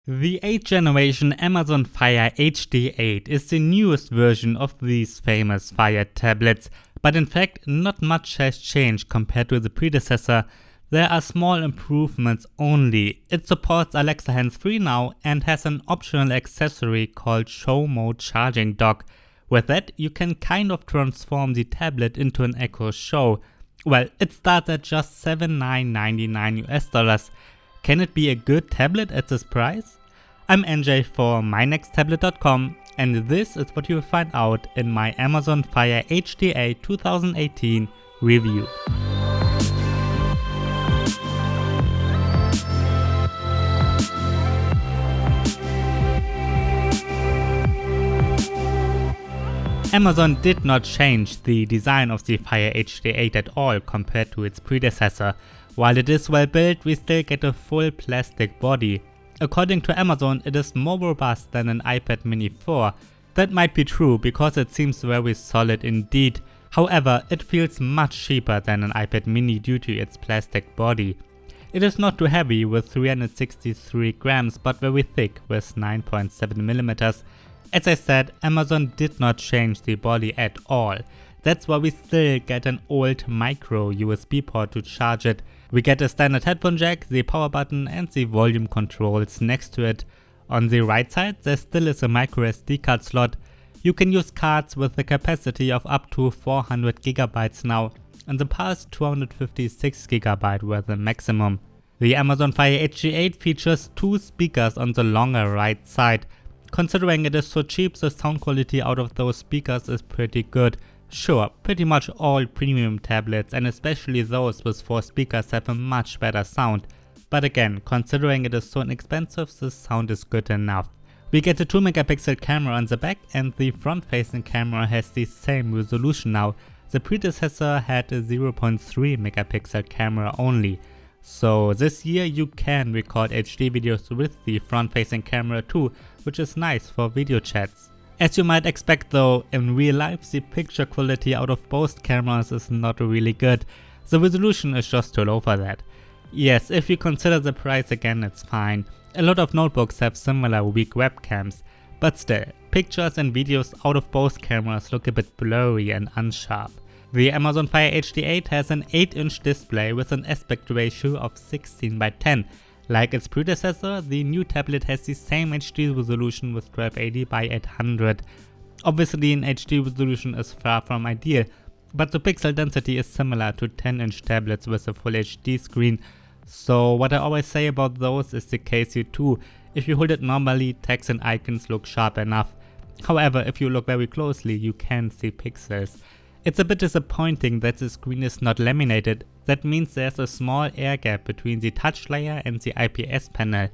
The 8th generation Amazon Fire HD8 is the newest version of these famous Fire tablets, but in fact not much has changed compared to the predecessor. There are small improvements only. It supports Alexa hands-free now and has an optional accessory called Show Mode Charging Dock. With that you can kind of transform the tablet into an Echo Show. Well, it starts at just $79.99 US. Can it be a good tablet at this price? I'm NJ for mynexttablet.com and this is what you will find out in my Amazon Fire HD8 2018 review. Amazon did not change the design of the Fire HD8 at all compared to its predecessor. While it is well built, we still get a full plastic body. According to Amazon, it is more robust than an iPad mini 4. That might be true because it seems very solid indeed. However, it feels much cheaper than an iPad mini due to its plastic body. It is not too heavy with 363 grams but very thick with 9.7mm. As I said, Amazon did not change the body at all. That's why we still get an old micro USB port to charge it. We get a standard headphone jack, the power button and the volume controls next to it. On the right side there still is a micro SD card slot. You can use cards with a capacity of up to 400GB now. In the past 256GB were the maximum. The Amazon Fire HD8 features two speakers on the longer right side. Considering it is so cheap, the sound quality out of those speakers is pretty good. Sure, pretty much all premium tablets and especially those with 4 speakers have a much better sound. But again, considering it is so inexpensive, the sound is good enough. We get a 2MP camera on the back and the front facing camera has the same resolution now. The predecessor had a 0.3MP camera only. So this year you can record HD videos with the front facing camera too, which is nice for video chats. As you might expect though, in real life the picture quality out of both cameras is not really good. The resolution is just too low for that. Yes, if you consider the price again, it's fine. A lot of notebooks have similar weak webcams, but still, pictures and videos out of both cameras look a bit blurry and unsharp. The Amazon Fire HD8 has an 8-inch display with an aspect ratio of 16:10. Like its predecessor, the new tablet has the same HD resolution with 1280x800. Obviously an HD resolution is far from ideal, but the pixel density is similar to 10-inch tablets with a full HD screen. So what I always say about those is the case here too. If you hold it normally, text and icons look sharp enough. However, if you look very closely, you can see pixels. It's a bit disappointing that the screen is not laminated. That means there's a small air gap between the touch layer and the IPS panel.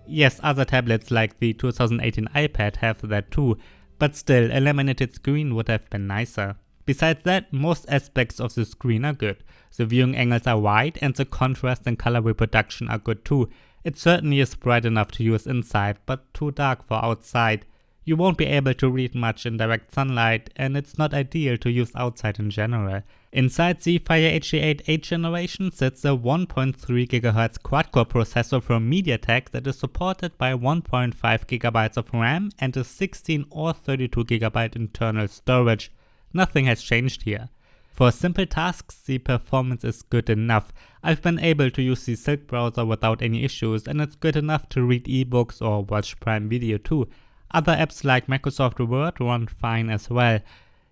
Yes, other tablets like the 2018 iPad have that too, but still a laminated screen would have been nicer. Besides that, most aspects of the screen are good. The viewing angles are wide and the contrast and color reproduction are good too. It certainly is bright enough to use inside, but too dark for outside. You won't be able to read much in direct sunlight and it's not ideal to use outside in general. Inside the Fire HD8 8th generation sits a 1.3 GHz quad-core processor from MediaTek that is supported by 1.5 GB of RAM and a 16 or 32 GB internal storage. Nothing has changed here. For simple tasks the performance is good enough. I've been able to use the Silk browser without any issues and it's good enough to read ebooks or watch Prime Video too. Other apps like Microsoft Word run fine as well.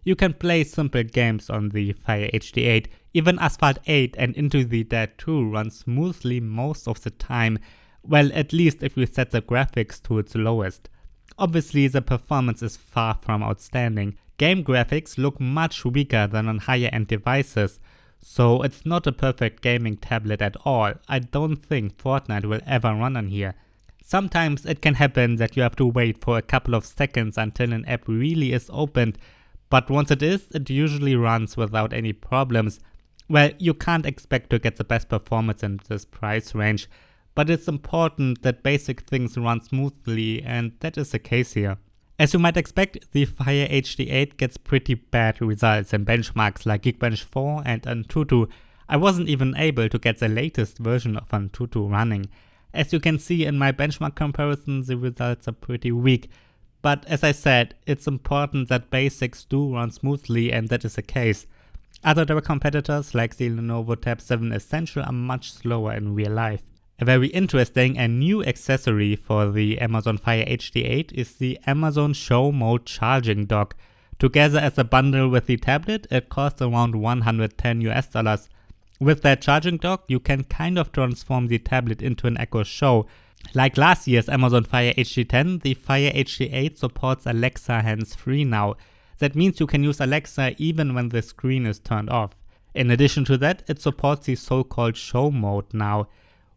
You can play simple games on the Fire HD8. Even Asphalt 8 and Into the Dead 2 run smoothly most of the time. Well, at least if you set the graphics to its lowest. Obviously the performance is far from outstanding. Game graphics look much weaker than on higher end devices. So it's not a perfect gaming tablet at all. I don't think Fortnite will ever run on here. Sometimes it can happen that you have to wait for a couple of seconds until an app really is opened, but once it is, it usually runs without any problems. Well, you can't expect to get the best performance in this price range, but it's important that basic things run smoothly and that is the case here. As you might expect, the Fire HD8 gets pretty bad results in benchmarks like Geekbench 4 and Antutu. I wasn't even able to get the latest version of Antutu running. As you can see in my benchmark comparison, the results are pretty weak. But as I said, it's important that basics do run smoothly, and that is the case. Other direct competitors like the Lenovo Tab 7 Essential are much slower in real life. A very interesting and new accessory for the Amazon Fire HD 8 is the Amazon Show Mode charging dock. Together as a bundle with the tablet, it costs around $110. With that charging dock, you can kind of transform the tablet into an Echo Show. Like last year's Amazon Fire HD 10, the Fire HD 8 supports Alexa hands-free now. That means you can use Alexa even when the screen is turned off. In addition to that, it supports the so-called Show Mode now.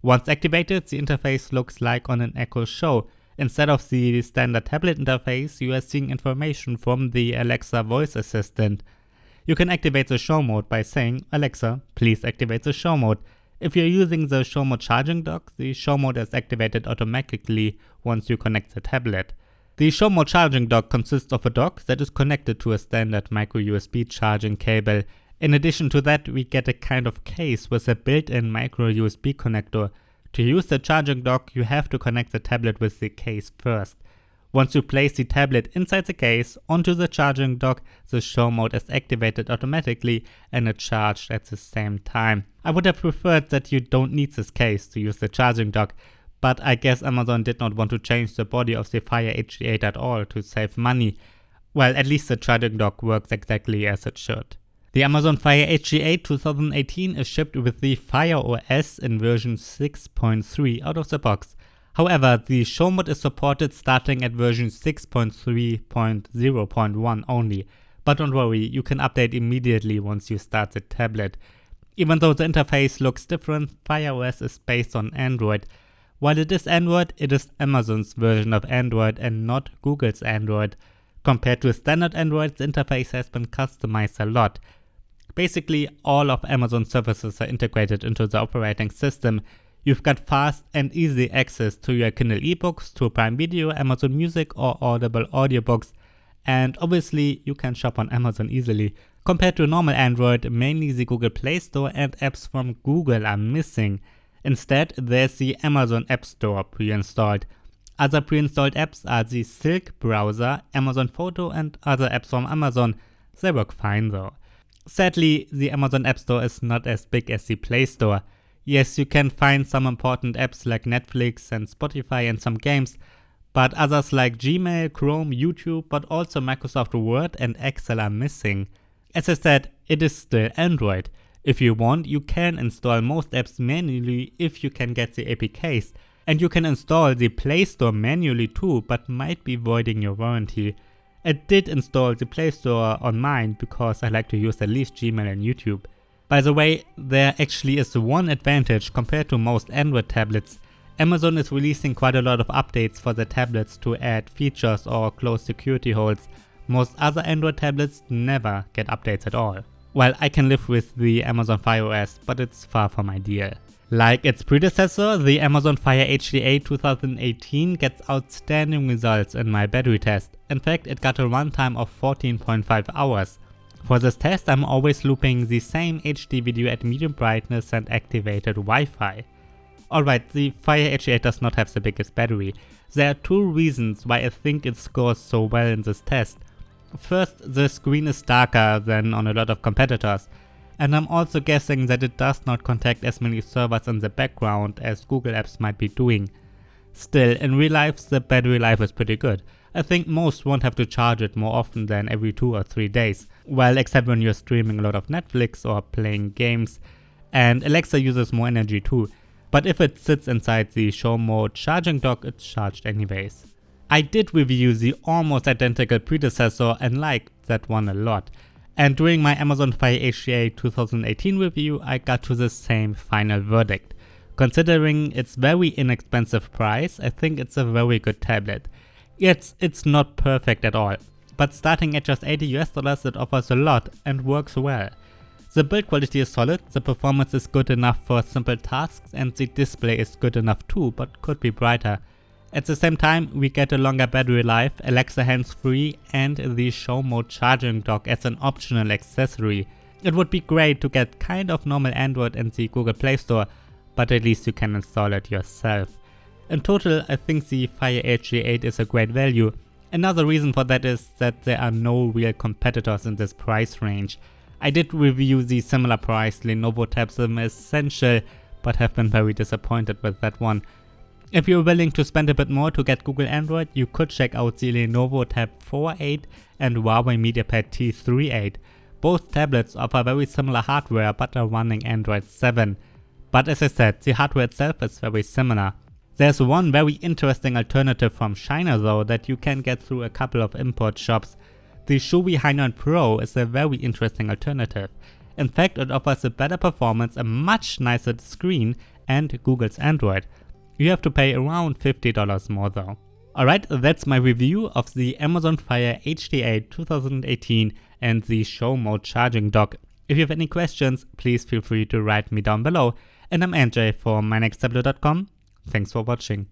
Once activated, the interface looks like on an Echo Show. Instead of the standard tablet interface, you are seeing information from the Alexa voice assistant. You can activate the Show Mode by saying, "Alexa, please activate the Show Mode." If you're using the Show Mode charging dock, the Show Mode is activated automatically once you connect the tablet. The Show Mode charging dock consists of a dock that is connected to a standard micro USB charging cable. In addition to that, we get a kind of case with a built-in micro USB connector. To use the charging dock, you have to connect the tablet with the case first. Once you place the tablet inside the case onto the charging dock, the Show Mode is activated automatically and it's charged at the same time. I would have preferred that you don't need this case to use the charging dock, but I guess Amazon did not want to change the body of the Fire HD 8 at all to save money. Well, at least the charging dock works exactly as it should. The Amazon Fire HD 8 2018 is shipped with the Fire OS in version 6.3 out of the box. However, the Show Mode is supported starting at version 6.3.0.1 only. But don't worry, you can update immediately once you start the tablet. Even though the interface looks different, Fire OS is based on Android. While it is Android, it is Amazon's version of Android and not Google's Android. Compared to standard Android, the interface has been customized a lot. Basically, all of Amazon's services are integrated into the operating system. You've got fast and easy access to your Kindle eBooks, to Prime Video, Amazon Music or Audible audiobooks, and obviously you can shop on Amazon easily. Compared to normal Android, mainly the Google Play Store and apps from Google are missing. Instead, there's the Amazon App Store pre-installed. Other pre-installed apps are the Silk browser, Amazon Photo and other apps from Amazon. They work fine though. Sadly, the Amazon App Store is not as big as the Play Store. Yes, you can find some important apps like Netflix and Spotify and some games, but others like Gmail, Chrome, YouTube, but also Microsoft Word and Excel are missing. As I said, it is still Android. If you want, you can install most apps manually if you can get the APKs, and you can install the Play Store manually too, but might be voiding your warranty. I did install the Play Store on mine because I like to use at least Gmail and YouTube. By the way, there actually is one advantage compared to most Android tablets. Amazon is releasing quite a lot of updates for the tablets to add features or close security holes. Most other Android tablets never get updates at all. Well, I can live with the Amazon Fire OS, but it's far from ideal. Like its predecessor, the Amazon Fire HD 8 2018 gets outstanding results in my battery test. In fact, it got a runtime of 14.5 hours. For this test, I'm always looping the same HD video at medium brightness and activated Wi-Fi. Alright, the Fire HD 8 does not have the biggest battery. There are two reasons why I think it scores so well in this test. First, the screen is darker than on a lot of competitors. And I'm also guessing that it does not contact as many servers in the background as Google apps might be doing. Still, in real life the battery life is pretty good. I think most won't have to charge it more often than every 2 or 3 days. Well, except when you're streaming a lot of Netflix or playing games. And Alexa uses more energy too. But if it sits inside the Show Mode charging dock, it's charged anyways. I did review the almost identical predecessor and liked that one a lot. And during my Amazon Fire HD 8 2018 review, I got to the same final verdict. Considering its very inexpensive price, I think it's a very good tablet. It's not perfect at all, but starting at just $80 it offers a lot and works well. The build quality is solid, the performance is good enough for simple tasks, and the display is good enough too, but could be brighter. At the same time, we get a longer battery life, Alexa hands-free, and the Show Mode charging dock as an optional accessory. It would be great to get kind of normal Android in the Google Play Store, but at least you can install it yourself. In total, I think the Fire HD 8 is a great value. Another reason for that is that there are no real competitors in this price range. I did review the similar priced Lenovo Tab 7 Essential, but have been very disappointed with that one. If you're willing to spend a bit more to get Google Android, you could check out the Lenovo Tab 4.8 and Huawei MediaPad T3.8. Both tablets offer very similar hardware but are running Android 7. But as I said, the hardware itself is very similar. There's one very interesting alternative from China though that you can get through a couple of import shops. The Shuwi Hainan Pro is a very interesting alternative. In fact, it offers a better performance, a much nicer screen, and Google's Android. You have to pay around $50 more though. Alright, that's my review of the Amazon Fire HD 8 2018 and the Show Mode charging dock. If you have any questions, please feel free to write me down below. And I'm Andrzej for mynexttablet.com. Thanks for watching.